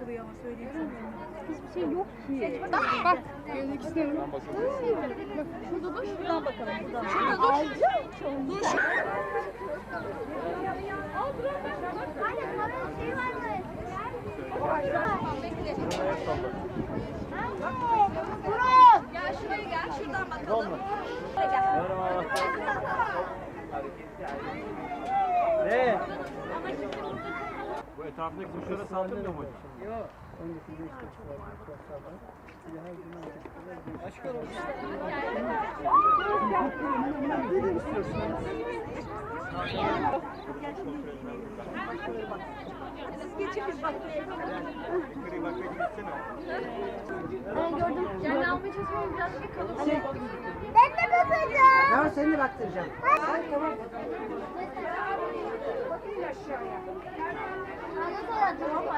duruyor ama söyleyeyim sana. Hiçbir şey yok ki. Bak. İkisine bak. Bak şurada dur. Şuradan bakalım. Buradan. Şurada dur. Dur şu. Gel şuraya gel. Şuradan bakalım. Ne? Bu etrafındaki kuşlara saldırmıyor mu? Yok. Aşk olsun. Ben gördüm. Yani almaya çalışmam biraz kalın. Ben de bakacağım. Tamam seni de baktıracağım. Tamam. Bakayım aşağıya. Anne sonra tamam mı?